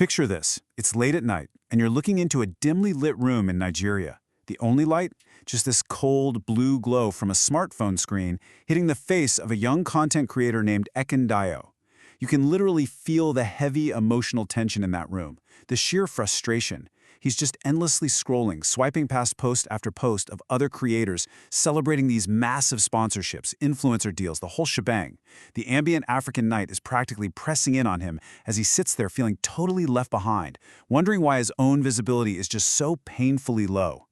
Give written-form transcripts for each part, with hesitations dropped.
Picture this. It's late at night, and you're looking into a dimly lit room in Nigeria. The only light? Just this cold, blue glow from a smartphone screen hitting the face of a young content creator named Ekundayo. You can literally feel the heavy emotional tension in that room, the sheer frustration. He's just endlessly scrolling, swiping past post after post of other creators celebrating these massive sponsorships, influencer deals, the whole shebang. The ambient African night is practically pressing in on him as he sits there feeling totally left behind, wondering why his own visibility is just so painfully low.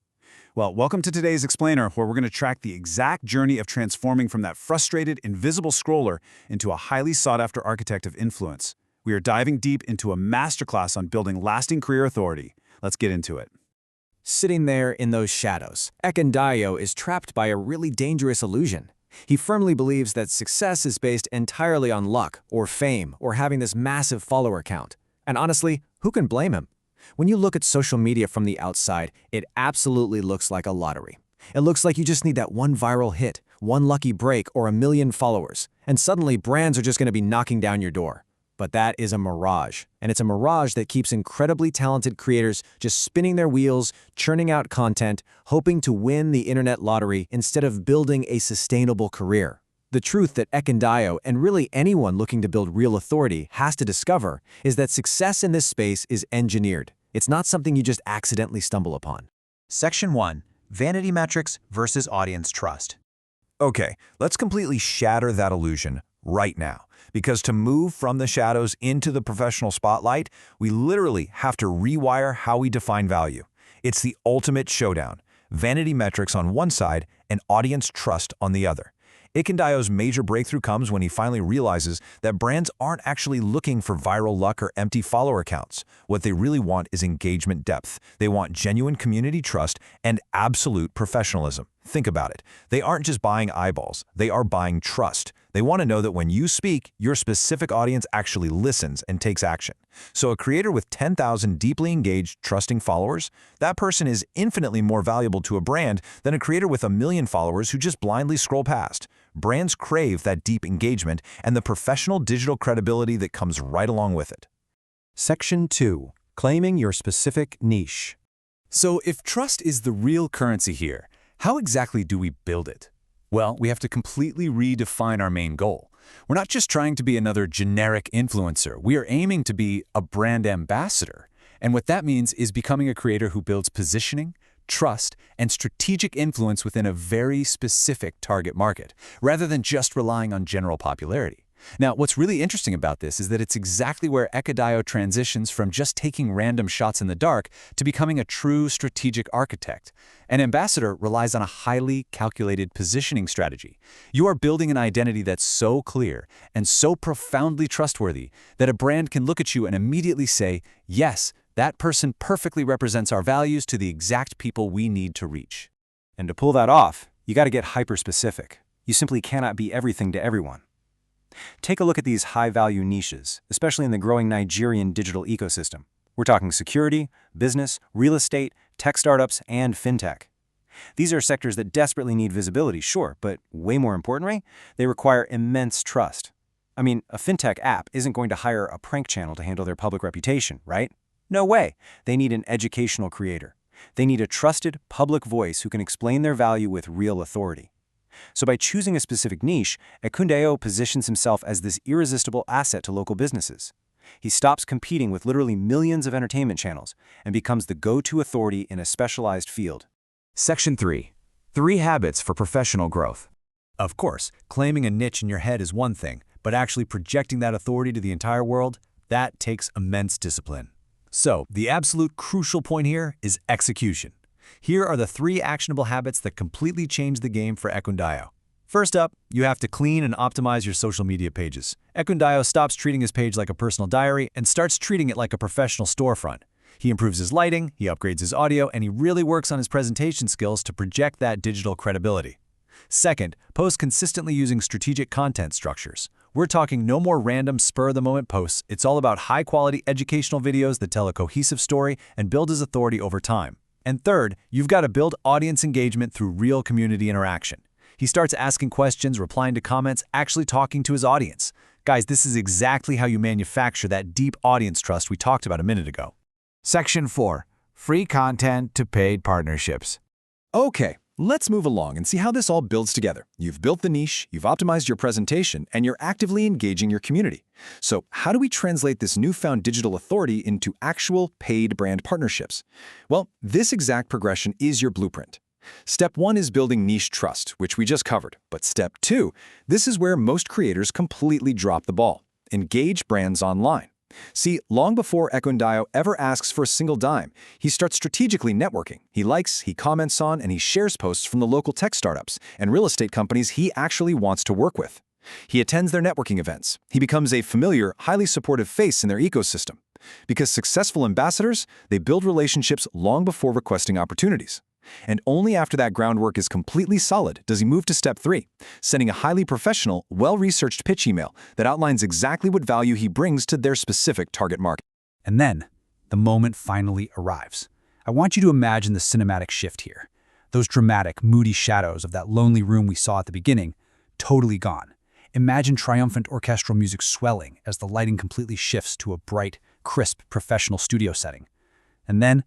Well, welcome to today's Explainer, where we're going to track the exact journey of transforming from that frustrated, invisible scroller into a highly sought-after architect of influence. We are diving deep into a masterclass on building lasting career authority. Let's get into it. Sitting there in those shadows, Ekundayo is trapped by a really dangerous illusion. He firmly believes that success is based entirely on luck or fame or having this massive follower count. And honestly, who can blame him? When you look at social media from the outside, it absolutely looks like a lottery. It looks like you just need that one viral hit, one lucky break, or 1 million followers, and suddenly brands are just going to be knocking down your door. But that is a mirage, and it's a mirage that keeps incredibly talented creators just spinning their wheels, churning out content, hoping to win the internet lottery instead of building a sustainable career. The truth that Ekundayo, and really anyone looking to build real authority, has to discover is that success in this space is engineered. It's not something you just accidentally stumble upon. Section 1. Vanity metrics versus audience trust. Okay, let's completely shatter that illusion right now. Because to move from the shadows into the professional spotlight, we literally have to rewire how we define value. It's the ultimate showdown. Vanity metrics on one side and audience trust on the other. Ekundayo's major breakthrough comes when he finally realizes that brands aren't actually looking for viral luck or empty follower counts. What they really want is engagement depth. They want genuine community trust and absolute professionalism. Think about it. They aren't just buying eyeballs. They are buying trust. They want to know that when you speak, your specific audience actually listens and takes action. So a creator with 10,000 deeply engaged, trusting followers, that person is infinitely more valuable to a brand than a creator with 1 million followers who just blindly scroll past. Brands crave that deep engagement and the professional digital credibility that comes right along with it. Section 2. Claiming your specific niche. So if trust is the real currency here, how exactly do we build it? Well, we have to completely redefine our main goal. We're not just trying to be another generic influencer. We are aiming to be a brand ambassador. And what that means is becoming a creator who builds positioning, trust, and strategic influence within a very specific target market, rather than just relying on general popularity. Now, what's really interesting about this is that it's exactly where Ekundayo transitions from just taking random shots in the dark to becoming a true strategic architect. An ambassador relies on a highly calculated positioning strategy. You are building an identity that's so clear and so profoundly trustworthy that a brand can look at you and immediately say, yes, that person perfectly represents our values to the exact people we need to reach. And to pull that off, you got to get hyper-specific. You simply cannot be everything to everyone. Take a look at these high-value niches, especially in the growing Nigerian digital ecosystem. We're talking security, business, real estate, tech startups, and fintech. These are sectors that desperately need visibility, sure, but way more importantly, they require immense trust. I mean, a fintech app isn't going to hire a prank channel to handle their public reputation, right? No way. They need an educational creator. They need a trusted public voice who can explain their value with real authority. So by choosing a specific niche, Ekundayo positions himself as this irresistible asset to local businesses. He stops competing with literally millions of entertainment channels and becomes the go-to authority in a specialized field. Section 3. 3 habits for professional growth. Of course, claiming a niche in your head is one thing, but actually projecting that authority to the entire world, that takes immense discipline. So, the absolute crucial point here is execution. Here are the 3 actionable habits that completely change the game for Ekundayo. First up, you have to clean and optimize your social media pages. Ekundayo stops treating his page like a personal diary and starts treating it like a professional storefront. He improves his lighting, he upgrades his audio, and he really works on his presentation skills to project that digital credibility. Second, post consistently using strategic content structures. We're talking no more random spur-of-the-moment posts. It's all about high-quality educational videos that tell a cohesive story and build his authority over time. And third, you've got to build audience engagement through real community interaction. He starts asking questions, replying to comments, actually talking to his audience. Guys, this is exactly how you manufacture that deep audience trust we talked about a minute ago. Section 4. Free content to paid partnerships. Okay, let's move along and see how this all builds together. You've built the niche, you've optimized your presentation, and you're actively engaging your community. So how do we translate this newfound digital authority into actual paid brand partnerships? Well, this exact progression is your blueprint. Step 1 is building niche trust, which we just covered. But step 2, this is where most creators completely drop the ball. Engage brands online. See, long before Ekundayo ever asks for a single dime, he starts strategically networking. He likes, he comments on, and he shares posts from the local tech startups and real estate companies he actually wants to work with. He attends their networking events. He becomes a familiar, highly supportive face in their ecosystem. Because successful ambassadors, they build relationships long before requesting opportunities. And only after that groundwork is completely solid does he move to step 3, sending a highly professional, well-researched pitch email that outlines exactly what value he brings to their specific target market. And then, the moment finally arrives. I want you to imagine the cinematic shift here. Those dramatic, moody shadows of that lonely room we saw at the beginning, totally gone. Imagine triumphant orchestral music swelling as the lighting completely shifts to a bright, crisp, professional studio setting. And then,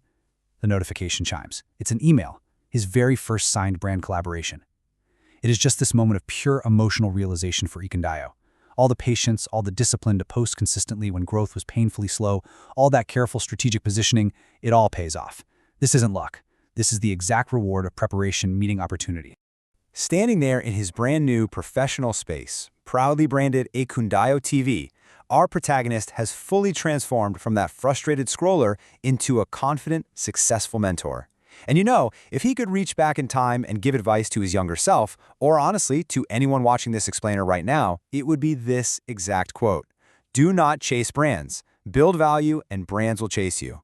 the notification chimes. It's an email, his very first signed brand collaboration. It is just this moment of pure emotional realization for Ekundayo. All the patience, all the discipline to post consistently when growth was painfully slow, all that careful strategic positioning, it all pays off. This isn't luck. This is the exact reward of preparation meeting opportunity. Standing there in his brand new professional space, proudly branded Ekundayo TV, our protagonist has fully transformed from that frustrated scroller into a confident, successful mentor. And you know, if he could reach back in time and give advice to his younger self, or honestly, to anyone watching this explainer right now, it would be this exact quote: "Do not chase brands. Build value and brands will chase you."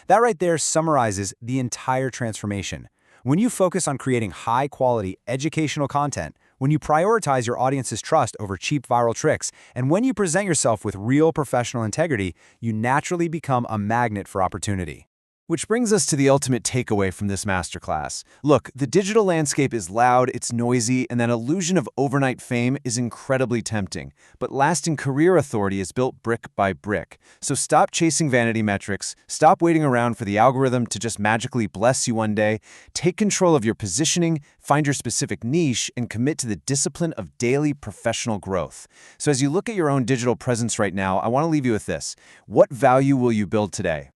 That right there summarizes the entire transformation. When you focus on creating high-quality, educational content, when you prioritize your audience's trust over cheap viral tricks, and when you present yourself with real professional integrity, you naturally become a magnet for opportunity. Which brings us to the ultimate takeaway from this masterclass. Look, the digital landscape is loud, it's noisy, and that illusion of overnight fame is incredibly tempting. But lasting career authority is built brick by brick. So stop chasing vanity metrics, stop waiting around for the algorithm to just magically bless you one day. Take control of your positioning, find your specific niche, and commit to the discipline of daily professional growth. So as you look at your own digital presence right now, I want to leave you with this. What value will you build today?